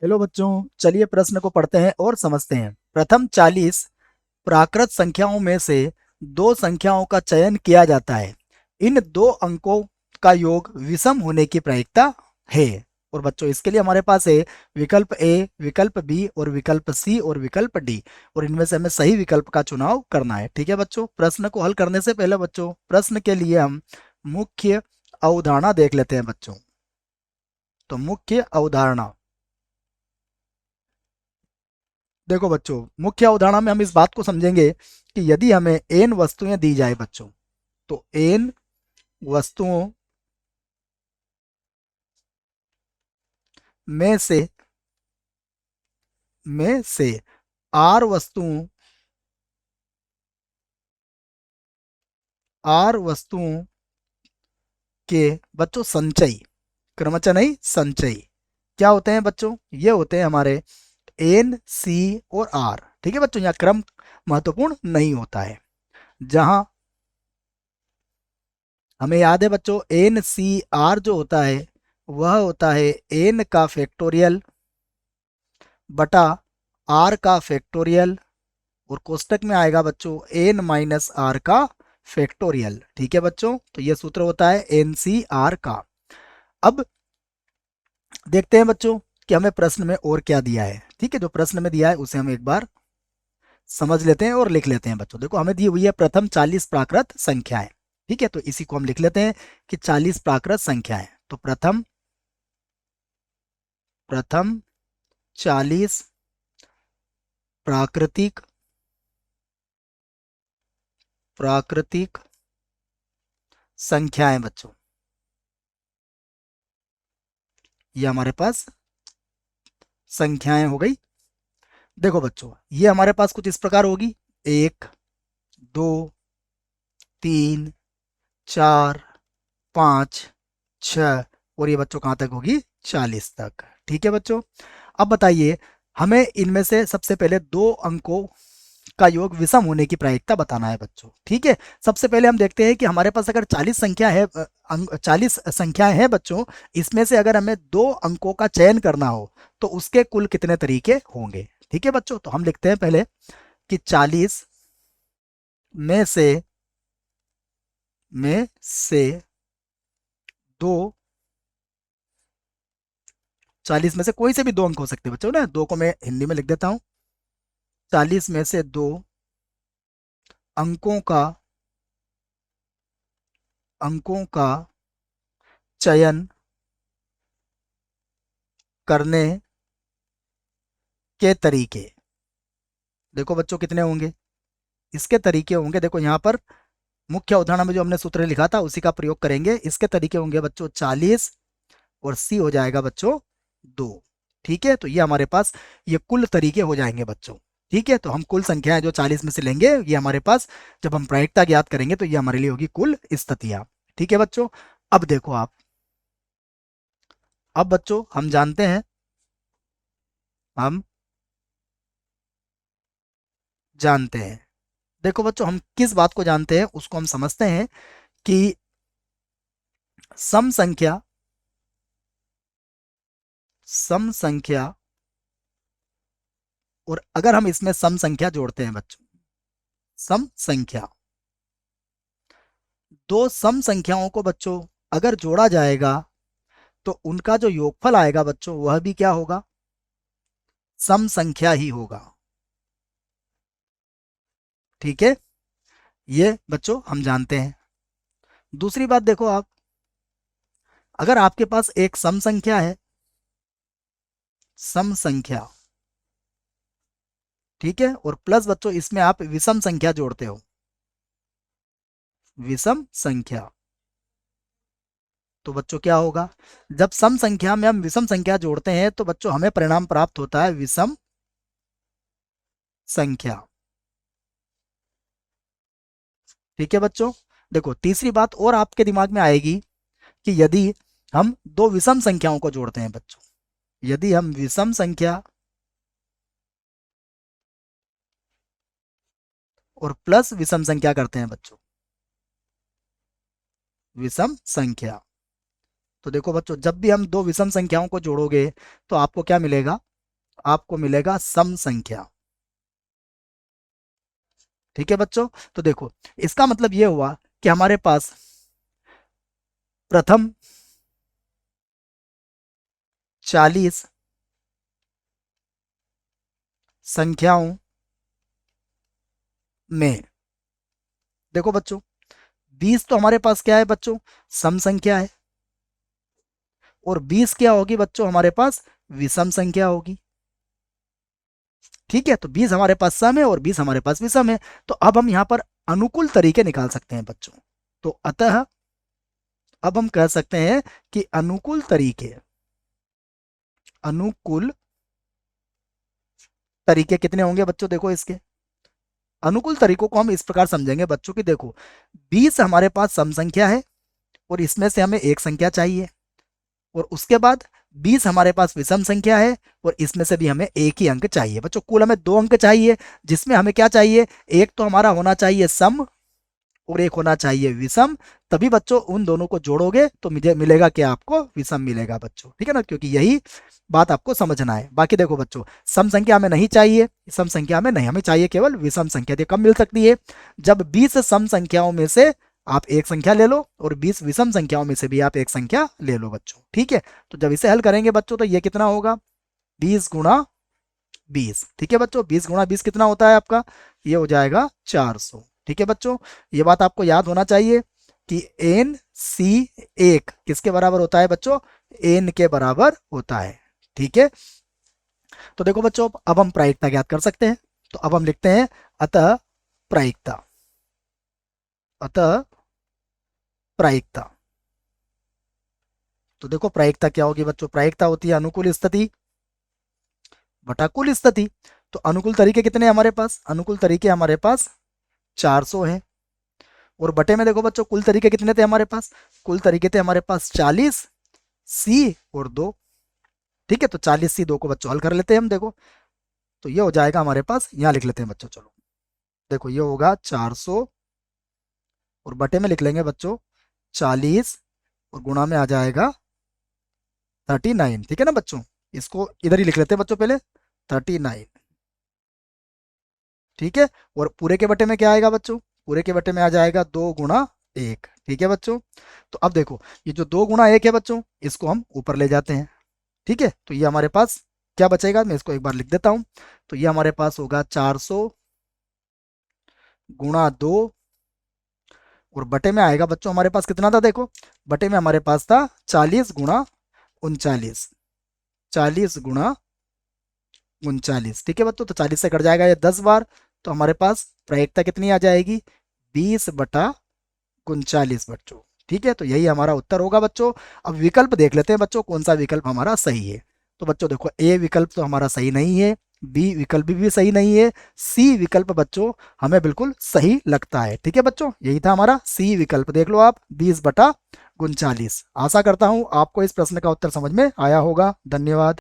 Hello बच्चों, चलिए प्रश्न को पढ़ते हैं और समझते हैं। प्रथम 40 प्राकृत संख्याओं में से दो संख्याओं का चयन किया जाता है। इन दो अंकों का योग विषम होने की प्रायिकता है। और बच्चों इसके लिए हमारे पास है विकल्प ए, विकल्प बी और विकल्प सी और विकल्प डी। और इनमें से हमें सही विकल्प का चुनाव करना है। ठीक है बच्चों, प्रश्न को हल करने से पहले बच्चों प्रश्न के लिए हम मुख्य अवधारणा देख लेते हैं बच्चों। तो मुख्य अवधारणा देखो बच्चों, मुख्य अवधारणा में हम इस बात को समझेंगे कि यदि हमें एन वस्तुएं दी जाए बच्चों, तो एन वस्तुओं में से आर वस्तुओं आर वस्तुओं के बच्चों संचयी, क्रमचय नहीं संचयी, क्या होते हैं बच्चों? ये होते हैं हमारे एन, सी और आर। ठीक है बच्चों, यहाँ क्रम महत्वपूर्ण नहीं होता है। जहां हमें याद है बच्चों, एन सी आर जो होता है वह होता है एन का फैक्टोरियल बटा आर का फैक्टोरियल, और कोष्टक में आएगा बच्चों एन माइनस आर का फैक्टोरियल। ठीक है बच्चों, तो ये सूत्र होता है एन सी आर का। अब देखते हैं बच्चों कि हमें प्रश्न में और क्या दिया है। ठीक है, जो प्रश्न में दिया है उसे हम एक बार समझ लेते हैं और लिख लेते हैं बच्चों। देखो हमें दी हुई है प्रथम 40 प्राकृत संख्याएं। ठीक है, तो इसी को हम लिख लेते हैं कि 40 प्राकृत संख्याएं। तो प्रथम प्रथम 40 प्राकृतिक प्राकृतिक संख्याएं बच्चों, ये हमारे पास संख्याएं हो गई। देखो बच्चों, ये हमारे पास कुछ इस प्रकार होगी: 1, 2, 3, 4, 5, 6, और ये बच्चों कहाँ तक होगी? 40 तक। ठीक है बच्चों, अब बताइए हमें इनमें से सबसे पहले दो अंकों का योग विषम होने की प्रायिकता बताना है बच्चों। ठीक है, सबसे पहले हम देखते हैं कि हमारे पास अगर 40 संख्या है, 40 संख्याएं हैं बच्चों, इसमें से अगर हमें दो अंकों का चयन करना हो तो उसके कुल कितने तरीके होंगे। ठीक है बच्चों, तो हम लिखते हैं पहले कि 40 में से में से दो 40 में से कोई से भी दो अंक हो सकते हैं बच्चों ना, दो को मैं हिंदी में लिख देता हूं। 40 में से दो अंकों का अंकों का चयन करने के तरीके, देखो बच्चों कितने होंगे, इसके तरीके होंगे। देखो यहाँ पर मुख्य अवधारणा में जो हमने सूत्र लिखा था उसी का प्रयोग करेंगे। इसके तरीके होंगे बच्चों 40 और सी हो जाएगा बच्चों 2। ठीक है, तो ये हमारे पास ये कुल तरीके हो जाएंगे बच्चों। ठीक है, तो हम कुल संख्याएं जो 40 में से लेंगे, ये हमारे पास जब हम प्रायिकता ज्ञात करेंगे तो ये हमारे लिए होगी कुल स्थितियां। ठीक है बच्चों, अब देखो आप, अब बच्चों हम जानते हैं। देखो बच्चों, हम किस बात को जानते हैं उसको हम समझते हैं कि सम संख्या सम संख्या और अगर हम इसमें सम संख्या जोड़ते हैं बच्चों, सम संख्या, दो सम संख्याओं को बच्चों अगर जोड़ा जाएगा तो उनका जो योगफल आएगा बच्चों वह भी क्या होगा? सम संख्या ही होगा। ठीक है, ये बच्चों हम जानते हैं। दूसरी बात देखो आप, अगर आपके पास एक सम संख्या है, सम संख्या, ठीक है, और प्लस बच्चों इसमें आप विषम संख्या जोड़ते हो, विषम संख्या, तो बच्चों क्या होगा? जब सम संख्या में हम विषम संख्या जोड़ते हैं तो बच्चों हमें परिणाम प्राप्त होता है विषम संख्या। ठीक है बच्चों, देखो तीसरी बात और आपके दिमाग में आएगी कि यदि हम दो विषम संख्याओं को जोड़ते हैं बच्चों, यदि हम विषम संख्या और प्लस विषम संख्या करते हैं बच्चों, विषम संख्या, तो देखो बच्चों जब भी हम दो विषम संख्याओं को जोड़ोगे तो आपको क्या मिलेगा? आपको मिलेगा सम संख्या। ठीक है बच्चों, तो देखो इसका मतलब ये हुआ कि हमारे पास प्रथम 40 संख्याओं में, देखो बच्चों 20 तो हमारे पास क्या है बच्चों, सम संख्या है, और 20 क्या होगी बच्चों हमारे पास विषम संख्या होगी। ठीक है, तो 20 हमारे पास सम है और 20 हमारे पास विषम है। तो अब हम यहां पर अनुकूल तरीके निकाल सकते हैं बच्चों। तो अतः अब हम कह सकते हैं कि अनुकूल तरीके कितने होंगे बच्चों, देखो इसके अनुकूल तरीकों को हम इस प्रकार समझेंगे बच्चों की, देखो 20 हमारे पास सम संख्या है और इसमें से हमें एक संख्या चाहिए, और उसके बाद 20 हमारे पास विषम संख्या है और इसमें से भी हमें एक ही अंक चाहिए बच्चों। कुल हमें दो अंक चाहिए, जिसमें हमें क्या चाहिए, एक तो हमारा होना चाहिए सम और एक होना चाहिए विषम। तभी बच्चों उन दोनों को जोड़ोगे तो मुझे मिलेगा क्या, आपको विषम मिलेगा बच्चों। ठीक है ना, क्योंकि यही बात आपको समझना है। बाकी देखो बच्चों, सम संख्या हमें नहीं चाहिए, सम संख्या हमें नहीं, हमें चाहिए केवल विषम संख्या। ये कब मिल सकती है, जब 20 सम संख्याओं में से आप एक संख्या ले लो और 20 विषम संख्याओं में से भी आप एक संख्या ले लो बच्चों। ठीक है, तो जब इसे हल करेंगे बच्चों तो ये कितना होगा, 20 गुणा 20। ठीक है बच्चों, 20 गुणा 20 कितना होता है आपका, ये हो जाएगा 400। ठीक है बच्चों, ये बात आपको याद होना चाहिए कि एन सी 1 किसके बराबर होता है बच्चों, एन के बराबर होता है। ठीक है, तो देखो बच्चों अब हम प्रायिकता ज्ञात कर सकते हैं। तो अब हम लिखते हैं अतः प्रायिकता, अतः प्रायिकता। तो देखो प्रायिकता क्या होगी बच्चों, प्रायिकता होती है अनुकूल स्थिति बटा कुल स्थिति। तो अनुकूल तरीके कितने हैं हमारे पास, अनुकूल तरीके हमारे पास 400 हैं, और बटे में देखो बच्चों कुल तरीके कितने थे हमारे पास, कुल तरीके थे हमारे पास 40 सी और 2। ठीक है, तो 40 सी 2 को बच्चों हल कर लेते हैं हम, देखो तो ये हो जाएगा हमारे पास, यहाँ लिख लेते हैं बच्चों, चलो देखो ये होगा 400 और बटे में लिख लेंगे बच्चों 40 और गुणा में आ जाएगा 39। ठीक है ना बच्चों, इसको इधर ही लिख लेते हैं बच्चों पहले 39। ठीक है, और पूरे के बटे में क्या आएगा बच्चों, पूरे के बटे में आ जाएगा 2 गुणा 1। ठीक है बच्चों, तो अब देखो ये जो 2 गुणा 1 है बच्चों, इसको हम ऊपर ले जाते हैं। ठीक है, तो ये हमारे पास क्या बचेगा, मैं इसको एक बार लिख देता हूं। तो ये हमारे पास होगा 400 गुणा 2, और बटे में आएगा बच्चों हमारे पास कितना था, देखो बटे में हमारे पास था 40 गुणा 39, 40 गुणा 39। ठीक है बच्चों, तो 40 से कट जाएगा ये 10 बार, तो हमारे पास प्रायिकता कितनी आ जाएगी, 20/39 बच्चों। ठीक है, तो यही हमारा उत्तर होगा बच्चों। अब विकल्प देख लेते हैं बच्चों कौन सा विकल्प हमारा सही है। तो बच्चों देखो ए विकल्प तो हमारा सही नहीं है, बी विकल्प भी सही नहीं है, सी विकल्प बच्चों हमें बिल्कुल सही लगता है। ठीक है बच्चों, यही था हमारा सी विकल्प, देख लो आप 20/39। आशा करता हूं आपको इस प्रश्न का उत्तर समझ में आया होगा। धन्यवाद।